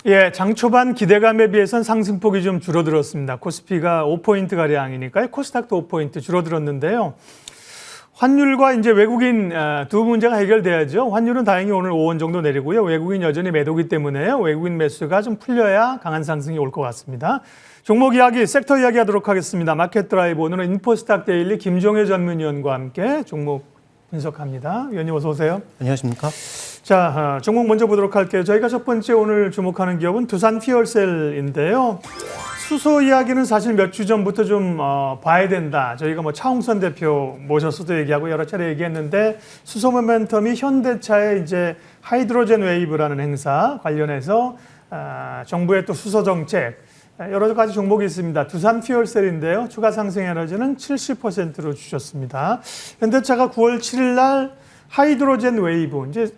예, 장 초반 기대감에 비해서는 상승폭이 좀 줄어들었습니다. 코스피가 5포인트가량이니까요. 코스닥도 5포인트 줄어들었는데요. 환율과 이제 외국인 두 문제가 해결돼야죠. 환율은 다행히 오늘 5원 정도 내리고요. 외국인 여전히 매도기 때문에요. 외국인 매수가 좀 풀려야 강한 상승이 올 것 같습니다. 종목 이야기, 섹터 이야기 하도록 하겠습니다. 마켓 드라이브, 오늘은 인포스닥 데일리 김종혜 전문위원과 함께 종목 분석합니다. 위원님 어서 오세요. 안녕하십니까? 자, 종목 먼저 보도록 할게요. 저희가 첫 번째 오늘 주목하는 기업은 두산 퓨얼셀인데요. 수소 이야기는 사실 몇 주 전부터 좀 봐야 된다. 저희가 뭐 차홍선 대표 모셔서도 얘기하고 여러 차례 얘기했는데 수소 모멘텀이 현대차의 이제 하이드로젠 웨이브라는 행사 관련해서 정부의 또 수소 정책 여러 가지 종목이 있습니다. 두산 퓨얼셀인데요. 추가 상승 에너지는 70%로 주셨습니다. 현대차가 9월 7일 날 하이드로젠 웨이브, 이제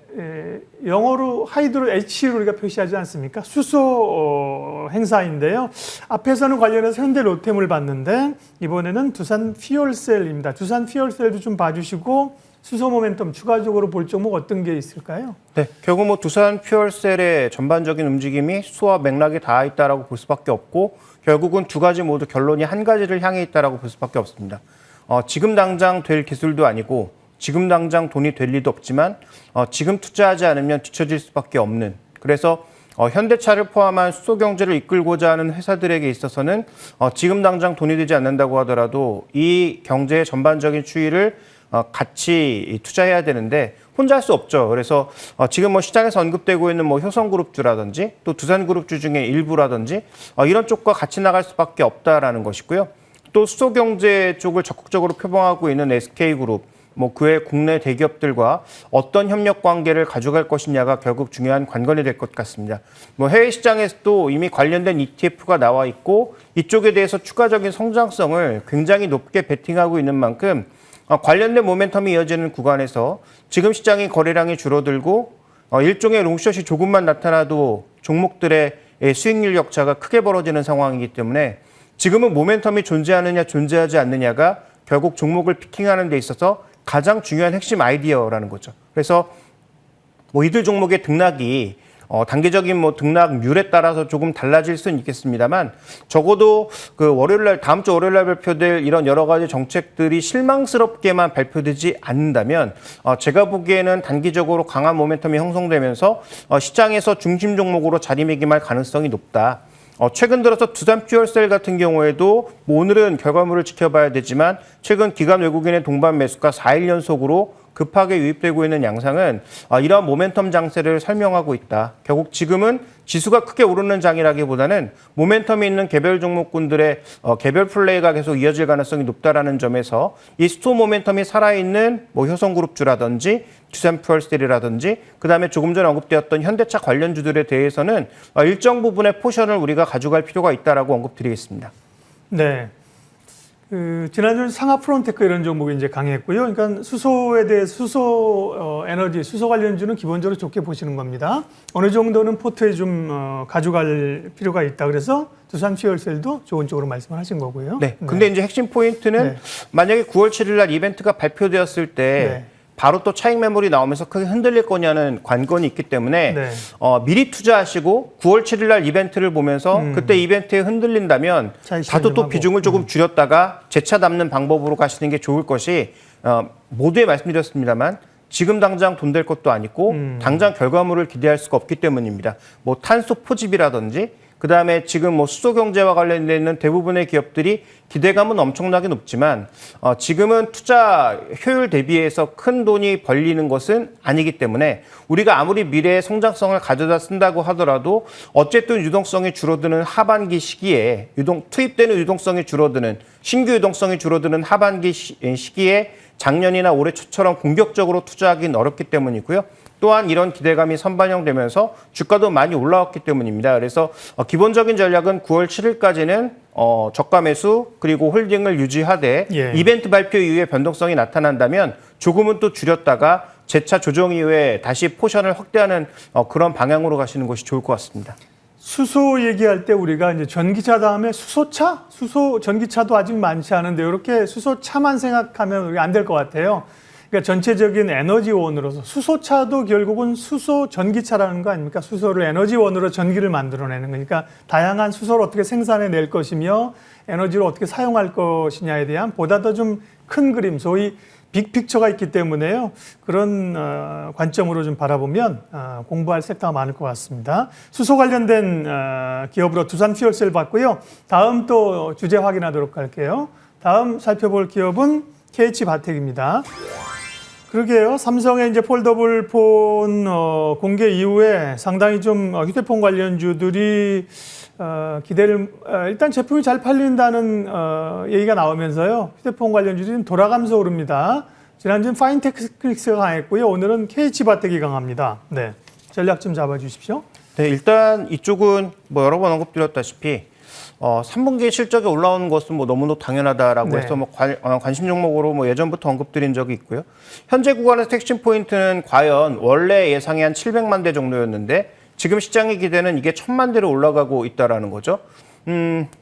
영어로 HU로 우리가 표시하지 않습니까? 수소 행사인데요. 앞에서는 관련해서 현대 로템을 봤는데 이번에는 두산 퓨얼셀입니다. 두산 퓨얼셀도 좀 봐주시고 수소 모멘텀 추가적으로 볼 종목 어떤 게 있을까요? 네, 결국 뭐 두산 퓨얼셀의 전반적인 움직임이 수소와 맥락에 닿아 있다라고 볼 수밖에 없고 결국은 두 가지 모두 결론이 한 가지를 향해 있다라고 볼 수밖에 없습니다. 지금 당장 될 기술도 아니고 지금 당장 돈이 될 리도 없지만 지금 투자하지 않으면 뒤처질 수밖에 없는, 그래서 현대차를 포함한 수소 경제를 이끌고자 하는 회사들에게 있어서는 지금 당장 돈이 되지 않는다고 하더라도 이 경제의 전반적인 추이를 같이 투자해야 되는데 혼자 할 수 없죠. 그래서 지금 뭐 시장에서 언급되고 있는 뭐 효성그룹주라든지 또 두산그룹주 중에 일부라든지 이런 쪽과 같이 나갈 수밖에 없다라는 것이고요. 또 수소 경제 쪽을 적극적으로 표방하고 있는 SK그룹, 뭐 그외 국내 대기업들과 어떤 협력 관계를 가져갈 것이냐가 결국 중요한 관건이 될 것 같습니다. 뭐 해외 시장에서도 이미 관련된 ETF가 나와 있고 이쪽에 대해서 추가적인 성장성을 굉장히 높게 베팅하고 있는 만큼 관련된 모멘텀이 이어지는 구간에서 지금 시장의 거래량이 줄어들고 일종의 롱숏이 조금만 나타나도 종목들의 수익률 격차가 크게 벌어지는 상황이기 때문에 지금은 모멘텀이 존재하느냐 존재하지 않느냐가 결국 종목을 피킹하는 데 있어서 가장 중요한 핵심 아이디어라는 거죠. 그래서 뭐 이들 종목의 등락이 단계적인 뭐 등락률에 따라서 조금 달라질 수는 있겠습니다만 적어도 그 월요일날 다음 주 월요일날 발표될 이런 여러 가지 정책들이 실망스럽게만 발표되지 않는다면 제가 보기에는 단기적으로 강한 모멘텀이 형성되면서 시장에서 중심 종목으로 자리매김할 가능성이 높다. 최근 들어서 두산 퓨얼셀 같은 경우에도 뭐 오늘은 결과물을 지켜봐야 되지만 최근 기관 외국인의 동반 매수가 4일 연속으로 급하게 유입되고 있는 양상은 이러한 모멘텀 장세를 설명하고 있다. 결국 지금은 지수가 크게 오르는 장이라기보다는 모멘텀이 있는 개별 종목군들의 개별 플레이가 계속 이어질 가능성이 높다라는 점에서 이 수소 모멘텀이 살아있는 뭐 효성그룹주라든지 두산 퓨얼셀이라든지 그다음에 조금 전에 언급되었던 현대차 관련주들에 대해서는 일정 부분의 포션을 우리가 가져갈 필요가 있다라고 언급드리겠습니다. 네. 지난주 상하 프론테크 이런 종목이 이제 강했고요. 그러니까 수소에 대해 수소 에너지, 수소 관련주는 기본적으로 좋게 보시는 겁니다. 어느 정도는 포트에 좀 가져갈 필요가 있다. 그래서 두산 퓨얼셀도 좋은 쪽으로 말씀을 하신 거고요. 네. 근데 이제 핵심 포인트는 만약에 9월 7일 날 이벤트가 발표되었을 때 바로 또 차익 매물이 나오면서 크게 흔들릴 거냐는 관건이 있기 때문에 미리 투자하시고 9월 7일 날 이벤트를 보면서 그때 이벤트에 흔들린다면 다소 또 비중을 조금 줄였다가 재차 담는 방법으로 가시는 게 좋을 것이 모두에 말씀드렸습니다만 지금 당장 돈 될 것도 아니고 당장 결과물을 기대할 수가 없기 때문입니다. 뭐 탄소 포집이라든지 그다음에 지금 뭐 수소 경제와 관련돼 있는 대부분의 기업들이 기대감은 엄청나게 높지만 지금은 투자 효율 대비해서 큰 돈이 벌리는 것은 아니기 때문에 우리가 아무리 미래의 성장성을 가져다 쓴다고 하더라도 어쨌든 유동성이 줄어드는 하반기 시기에 투입되는 유동성이 줄어드는 신규 유동성이 줄어드는 하반기 시기에 작년이나 올해 초처럼 공격적으로 투자하기는 어렵기 때문이고요. 또한 이런 기대감이 선반영되면서 주가도 많이 올라왔기 때문입니다. 그래서 기본적인 전략은 9월 7일까지는 저가 매수 그리고 홀딩을 유지하되 이벤트 발표 이후에 변동성이 나타난다면 조금은 또 줄였다가 재차 조정 이후에 다시 포션을 확대하는 그런 방향으로 가시는 것이 좋을 것 같습니다. 수소 얘기할 때 우리가 이제 전기차 다음에 수소차? 전기차도 아직 많지 않은데 이렇게 수소차만 생각하면 안 될 것 같아요. 그러니까 전체적인 에너지원으로서 수소차도 결국은 수소 전기차라는 거 아닙니까? 수소를 에너지원으로 전기를 만들어내는 거니까 다양한 수소를 어떻게 생산해낼 것이며 에너지를 어떻게 사용할 것이냐에 대한 보다 더 좀 큰 그림, 소위 빅픽처가 있기 때문에요. 그런 관점으로 좀 바라보면 공부할 섹터가 많을 것 같습니다. 수소 관련된 기업으로 두산 퓨얼셀 봤고요. 다음 또 주제 확인하도록 할게요. 다음 살펴볼 기업은 KH바텍입니다. 그러게요. 삼성의 이제 폴더블 폰 공개 이후에 상당히 좀 휴대폰 관련주들이 기대를 일단 제품이 잘 팔린다는 얘기가 나오면서요. 휴대폰 관련주들이 돌아가면서 오릅니다. 지난주는 파인테크닉스가 강했고요. 오늘은 KH바텍이 강합니다. 네, 전략 좀 잡아주십시오. 네, 일단 이쪽은 뭐 여러 번 언급드렸다시피 3분기 실적이 올라오는 것은 뭐 너무도 당연하다라고 네. 해서 뭐 관심 종목으로 뭐 예전부터 언급드린 적이 있고요. 현재 구간에서 핵심 포인트는 과연 원래 예상이 한 700만 대 정도였는데 지금 시장의 기대는 이게 1000만 대로 올라가고 있다라는 거죠.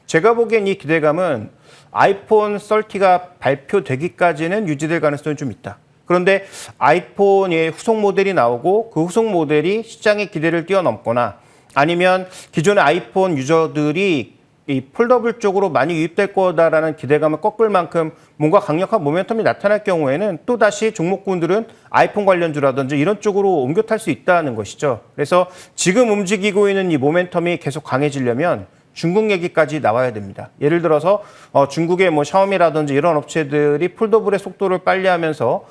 제가 보기엔 이 기대감은 아이폰 30가 발표되기까지는 유지될 가능성이 좀 있다. 그런데 아이폰의 후속 모델이 나오고 그 후속 모델이 시장의 기대를 뛰어넘거나 아니면 기존의 아이폰 유저들이 이 폴더블 쪽으로 많이 유입될 거다라는 기대감을 꺾을 만큼 뭔가 강력한 모멘텀이 나타날 경우에는 또다시 종목군들은 아이폰 관련주라든지 이런 쪽으로 옮겨 탈 수 있다는 것이죠. 그래서 지금 움직이고 있는 이 모멘텀이 계속 강해지려면 중국 얘기까지 나와야 됩니다. 예를 들어서 중국의 뭐 샤오미라든지 이런 업체들이 폴더블의 속도를 빨리 하면서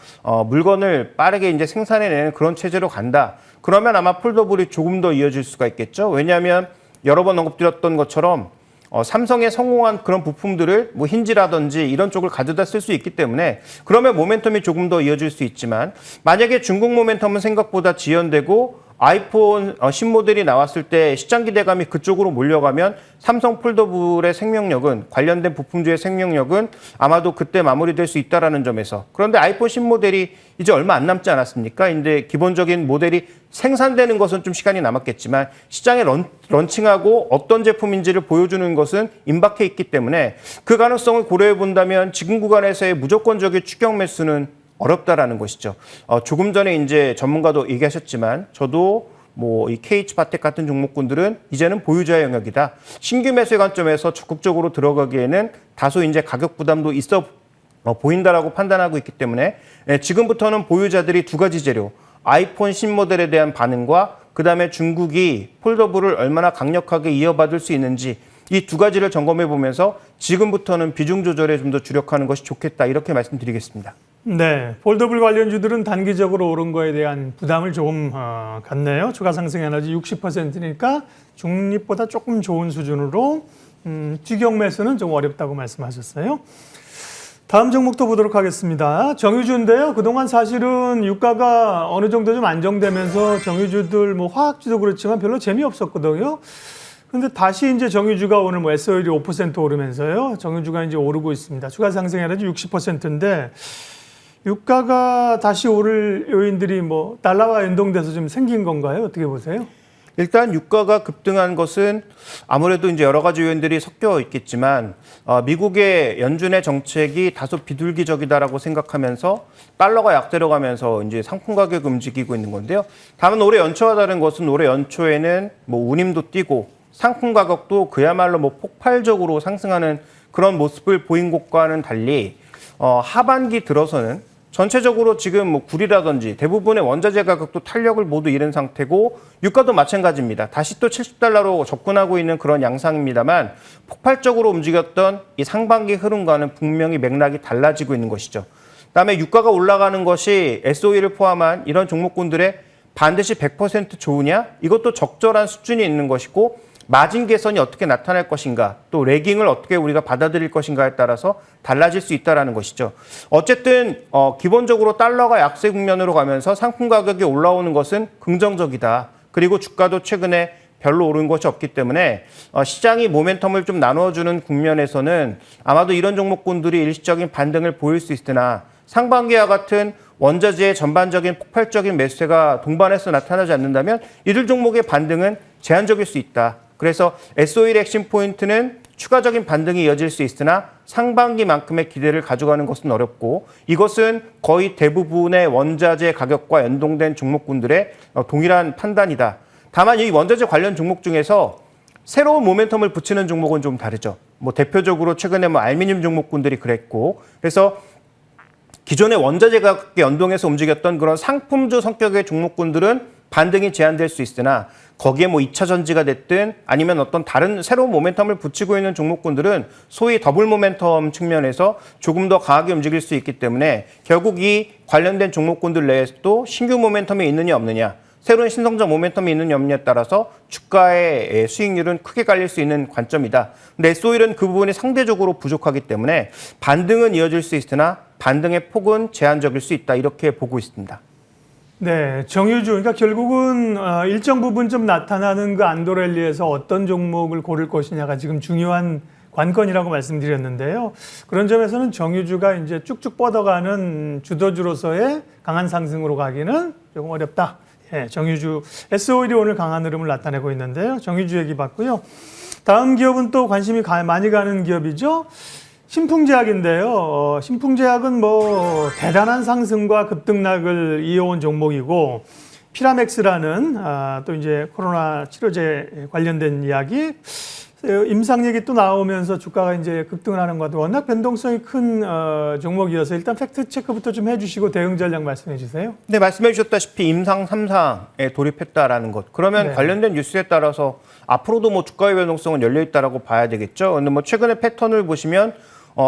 물건을 빠르게 이제 생산해내는 그런 체제로 간다. 그러면 아마 폴더블이 조금 더 이어질 수가 있겠죠. 왜냐하면 여러 번 언급드렸던 것처럼 삼성의 성공한 그런 부품들을 뭐 힌지라든지 이런 쪽을 가져다 쓸 수 있기 때문에 그러면 모멘텀이 조금 더 이어질 수 있지만 만약에 중국 모멘텀은 생각보다 지연되고 아이폰 신모델이 나왔을 때 시장 기대감이 그쪽으로 몰려가면 삼성 폴더블의 생명력은 관련된 부품주의 생명력은 아마도 그때 마무리될 수 있다라는 점에서 그런데 아이폰 신모델이 이제 얼마 안 남지 않았습니까? 근데 기본적인 모델이 생산되는 것은 좀 시간이 남았겠지만 시장에 런칭하고 어떤 제품인지를 보여주는 것은 임박해 있기 때문에 그 가능성을 고려해 본다면 지금 구간에서의 무조건적인 추격 매수는 어렵다라는 것이죠. 조금 전에 이제 전문가도 얘기하셨지만 저도 뭐 이 KH바텍 같은 종목군들은 이제는 보유자의 영역이다. 신규 매수의 관점에서 적극적으로 들어가기에는 다소 이제 가격 부담도 있어 보인다라고 판단하고 있기 때문에 지금부터는 보유자들이 두 가지 재료, 아이폰 신모델에 대한 반응과 그다음에 중국이 폴더블을 얼마나 강력하게 이어받을 수 있는지 이 두 가지를 점검해 보면서 지금부터는 비중 조절에 좀 더 주력하는 것이 좋겠다 이렇게 말씀드리겠습니다. 네, 폴더블 관련주들은 단기적으로 오른 거에 대한 부담을 조금 갖네요. 추가 상승 에너지 60%니까 중립보다 조금 좋은 수준으로 추격 매수는 좀 어렵다고 말씀하셨어요. 다음 종목도 보도록 하겠습니다. 정유주인데요. 그동안 사실은 유가가 어느 정도 좀 안정되면서 정유주들 뭐 화학주도 그렇지만 별로 재미없었거든요. 근데 다시 이제 정유주가 오늘 뭐 SOL이 5% 오르면서요. 정유주가 이제 오르고 있습니다. 추가 상승 에너지 60%인데 유가가 다시 오를 요인들이 뭐 달러와 연동돼서 좀 생긴 건가요? 어떻게 보세요? 일단 유가가 급등한 것은 아무래도 이제 여러 가지 요인들이 섞여 있겠지만 미국의 연준의 정책이 다소 비둘기적이다라고 생각하면서 달러가 약세려가면서 이제 상품 가격 움직이고 있는 건데요. 다만 올해 연초와 다른 것은 올해 연초에는 뭐 운임도 뛰고 상품 가격도 그야말로 뭐 폭발적으로 상승하는 그런 모습을 보인 것과는 달리 하반기 들어서는 전체적으로 지금 뭐 굴이라든지 대부분의 원자재 가격도 탄력을 모두 잃은 상태고 유가도 마찬가지입니다. 다시 또 70달러로 접근하고 있는 그런 양상입니다만 폭발적으로 움직였던 이 상반기 흐름과는 분명히 맥락이 달라지고 있는 것이죠. 그다음에 유가가 올라가는 것이 SOE를 포함한 이런 종목군들의 반드시 100% 좋으냐? 이것도 적절한 수준이 있는 것이고 마진 개선이 어떻게 나타날 것인가, 또 레깅을 어떻게 우리가 받아들일 것인가에 따라서 달라질 수 있다는 것이죠. 어쨌든 기본적으로 달러가 약세 국면으로 가면서 상품 가격이 올라오는 것은 긍정적이다. 그리고 주가도 최근에 별로 오른 것이 없기 때문에 시장이 모멘텀을 좀 나눠주는 국면에서는 아마도 이런 종목군들이 일시적인 반등을 보일 수 있으나 상반기와 같은 원자재의 전반적인 폭발적인 매수세가 동반해서 나타나지 않는다면 이들 종목의 반등은 제한적일 수 있다. 그래서 S51의 핵심 포인트는 추가적인 반등이 이어질 수 있으나 상반기만큼의 기대를 가져가는 것은 어렵고 이것은 거의 대부분의 원자재 가격과 연동된 종목군들의 동일한 판단이다. 다만 이 원자재 관련 종목 중에서 새로운 모멘텀을 붙이는 종목은 좀 다르죠. 뭐 대표적으로 최근에 뭐 알루미늄 종목군들이 그랬고 그래서 기존의 원자재 가격에 연동해서 움직였던 그런 상품주 성격의 종목군들은 반등이 제한될 수 있으나 거기에 뭐 2차 전지가 됐든 아니면 어떤 다른 새로운 모멘텀을 붙이고 있는 종목군들은 소위 더블 모멘텀 측면에서 조금 더 강하게 움직일 수 있기 때문에 결국 이 관련된 종목군들 내에서도 신규 모멘텀이 있느냐 없느냐 새로운 신성장 모멘텀이 있느냐 없느냐에 따라서 주가의 수익률은 크게 갈릴 수 있는 관점이다. 근데 S51은 그 부분이 상대적으로 부족하기 때문에 반등은 이어질 수 있으나 반등의 폭은 제한적일 수 있다. 이렇게 보고 있습니다. 네, 정유주. 그러니까 결국은 일정 부분 좀 나타나는 그 안도랠리에서 어떤 종목을 고를 것이냐가 지금 중요한 관건이라고 말씀드렸는데요. 그런 점에서는 정유주가 이제 쭉쭉 뻗어가는 주도주로서의 강한 상승으로 가기는 조금 어렵다. 예, 정유주 S51이 오늘 강한 흐름을 나타내고 있는데요. 정유주 얘기 봤고요. 다음 기업은 또 관심이 많이 가는 기업이죠. 신풍제약인데요. 신풍제약은 뭐 대단한 상승과 급등락을 이어온 종목이고 피라맥스라는 또 이제 코로나 치료제 관련된 이야기 임상 얘기 또 나오면서 주가가 이제 급등을 하는 것도 워낙 변동성이 큰 종목이어서 일단 팩트 체크부터 좀 해주시고 대응 전략 말씀해 주세요. 네, 말씀해 주셨다시피 임상 3상에 돌입했다라는 것. 그러면 네. 관련된 뉴스에 따라서 앞으로도 뭐 주가의 변동성은 열려 있다라고 봐야 되겠죠. 근데 뭐 최근에 패턴을 보시면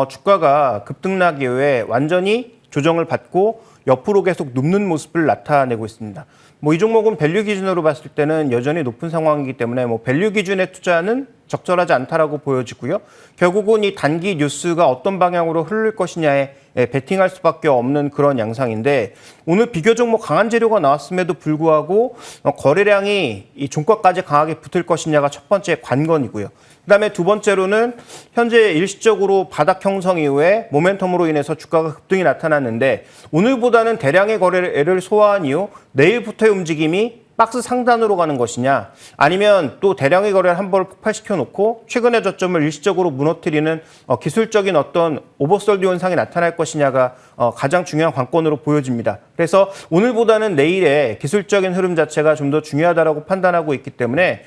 주가가 급등락 이후에 완전히 조정을 받고 옆으로 계속 눕는 모습을 나타내고 있습니다. 뭐 이 종목은 밸류 기준으로 봤을 때는 여전히 높은 상황이기 때문에 뭐 밸류 기준의 투자는 적절하지 않다라고 보여지고요. 결국은 이 단기 뉴스가 어떤 방향으로 흐를 것이냐에 베팅할 수밖에 없는 그런 양상인데 오늘 비교적 뭐 강한 재료가 나왔음에도 불구하고 거래량이 이 종가까지 강하게 붙을 것이냐가 첫 번째 관건이고요. 그다음에 두 번째로는 현재 일시적으로 바닥 형성 이후에 모멘텀으로 인해서 주가가 급등이 나타났는데 오늘보다는 대량의 거래를 소화한 이후 내일부터의 움직임이 박스 상단으로 가는 것이냐 아니면 또 대량의 거래를 한 번을 폭발시켜 놓고 최근의 저점을 일시적으로 무너뜨리는 기술적인 어떤 오버솔드 현상이 나타날 것이냐가 가장 중요한 관건으로 보여집니다. 그래서 오늘보다는 내일의 기술적인 흐름 자체가 좀 더 중요하다고 판단하고 있기 때문에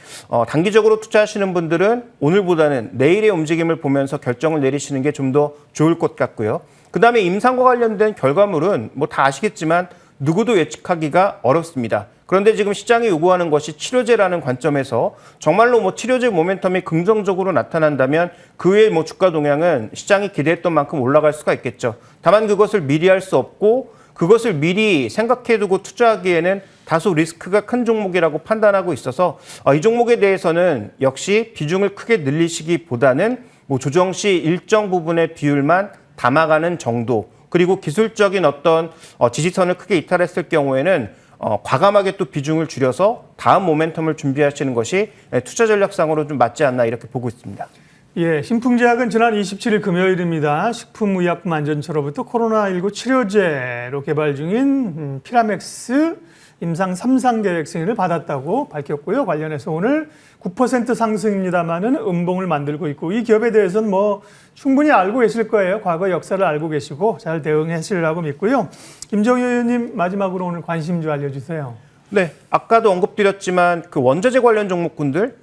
단기적으로 투자하시는 분들은 오늘보다는 내일의 움직임을 보면서 결정을 내리시는 게 좀 더 좋을 것 같고요. 그다음에 임상과 관련된 결과물은 뭐 다 아시겠지만 누구도 예측하기가 어렵습니다. 그런데 지금 시장이 요구하는 것이 치료제라는 관점에서 정말로 뭐 치료제 모멘텀이 긍정적으로 나타난다면 그 외의 뭐 주가 동향은 시장이 기대했던 만큼 올라갈 수가 있겠죠. 다만 그것을 미리 할 수 없고 그것을 미리 생각해두고 투자하기에는 다소 리스크가 큰 종목이라고 판단하고 있어서 이 종목에 대해서는 역시 비중을 크게 늘리시기보다는 뭐 조정 시 일정 부분의 비율만 담아가는 정도 그리고 기술적인 어떤 지지선을 크게 이탈했을 경우에는 과감하게 또 비중을 줄여서 다음 모멘텀을 준비하시는 것이 투자 전략상으로 좀 맞지 않나 이렇게 보고 있습니다. 예, 신풍제약은 지난 27일 금요일입니다. 식품의약품안전처로부터 코로나19 치료제로 개발 중인 피라맥스 임상 3상 계획 승인을 받았다고 밝혔고요. 관련해서 오늘 9% 상승입니다만은 음봉을 만들고 있고 이 기업에 대해서는 뭐 충분히 알고 계실 거예요. 과거 역사를 알고 계시고 잘 대응하시리라고 믿고요. 김정희 의원님 마지막으로 오늘 관심 좀 알려주세요. 네, 아까도 언급드렸지만 그 원자재 관련 종목군들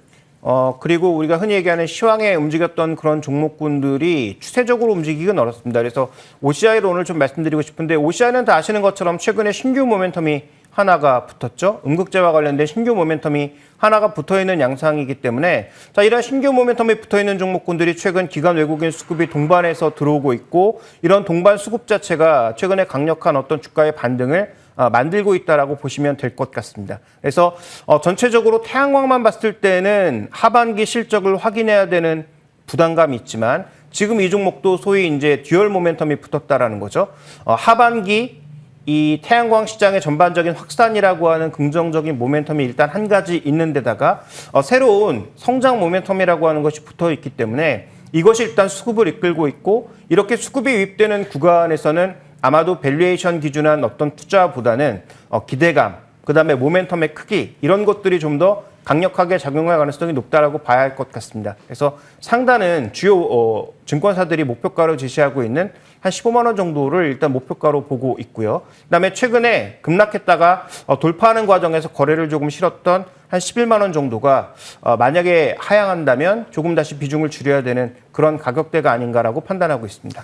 그리고 우리가 흔히 얘기하는 시황에 움직였던 그런 종목군들이 추세적으로 움직이기는 어렵습니다. 그래서 OCI를 오늘 좀 말씀드리고 싶은데 OCI는 다 아시는 것처럼 최근에 신규 모멘텀이 하나가 붙었죠. 음극재와 관련된 신규 모멘텀이 하나가 붙어있는 양상이기 때문에 자 이런 신규 모멘텀이 붙어있는 종목군들이 최근 기관 외국인 수급이 동반해서 들어오고 있고 이런 동반 수급 자체가 최근에 강력한 어떤 주가의 반등을 만들고 있다라고 보시면 될 것 같습니다. 그래서 전체적으로 태양광만 봤을 때는 하반기 실적을 확인해야 되는 부담감이 있지만 지금 이 종목도 소위 이제 듀얼 모멘텀이 붙었다라는 거죠. 하반기 이 태양광 시장의 전반적인 확산이라고 하는 긍정적인 모멘텀이 일단 한 가지 있는 데다가 새로운 성장 모멘텀이라고 하는 것이 붙어 있기 때문에 이것이 일단 수급을 이끌고 있고 이렇게 수급이 유입되는 구간에서는 아마도 밸류에이션 기준한 어떤 투자보다는 기대감, 그다음에 모멘텀의 크기 이런 것들이 좀 더 강력하게 작용할 가능성이 높다라고 봐야 할 것 같습니다. 그래서 상단은 주요 증권사들이 목표가로 제시하고 있는 한 15만 원 정도를 일단 목표가로 보고 있고요. 그다음에 최근에 급락했다가 돌파하는 과정에서 거래를 조금 실었던 한 11만 원 정도가 만약에 하향한다면 조금 다시 비중을 줄여야 되는 그런 가격대가 아닌가라고 판단하고 있습니다.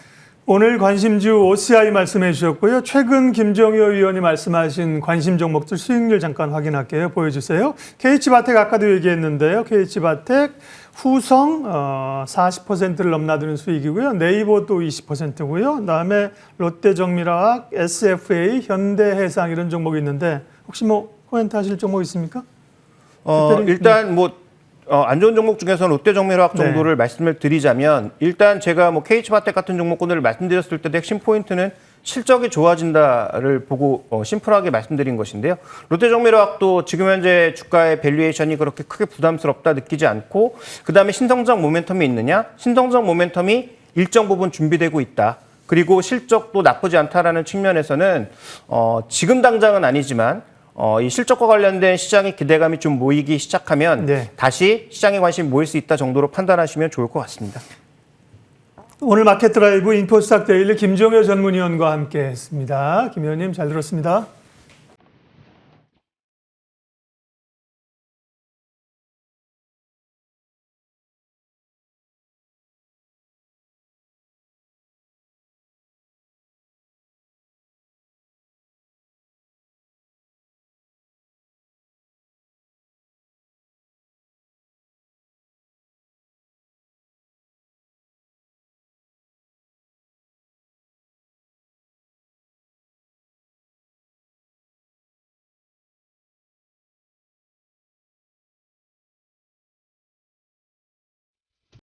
오늘 관심주 OCI 말씀해 주셨고요. 최근 김정효 의원이 말씀하신 관심 종목들 수익률 잠깐 확인할게요. 보여주세요. KH바텍 아까도 얘기했는데요. KH바텍 후성 40%를 넘나드는 수익이고요. 네이버도 20%고요. 그다음에 롯데정밀화학, SFA, 현대해상 이런 종목이 있는데 혹시 뭐 코멘트 하실 종목 있습니까? 일단 안 좋은 종목 중에서는 롯데정밀화학 정도를 말씀을 드리자면 일단 제가 KH바텍 같은 종목군들을 말씀드렸을 때 핵심 포인트는 실적이 좋아진다를 보고 심플하게 말씀드린 것인데요. 롯데정밀화학도 지금 현재 주가의 밸류에이션이 그렇게 크게 부담스럽다 느끼지 않고 그다음에 신성장 모멘텀이 있느냐? 신성장 모멘텀이 일정 부분 준비되고 있다. 그리고 실적도 나쁘지 않다라는 측면에서는 지금 당장은 아니지만 이 실적과 관련된 시장의 기대감이 좀 모이기 시작하면 다시 시장에 관심이 모일 수 있다 정도로 판단하시면 좋을 것 같습니다. 오늘 마켓 드라이브 인포스탁 데일리 김정효 전문위원과 함께 했습니다. 김 의원님 잘 들었습니다.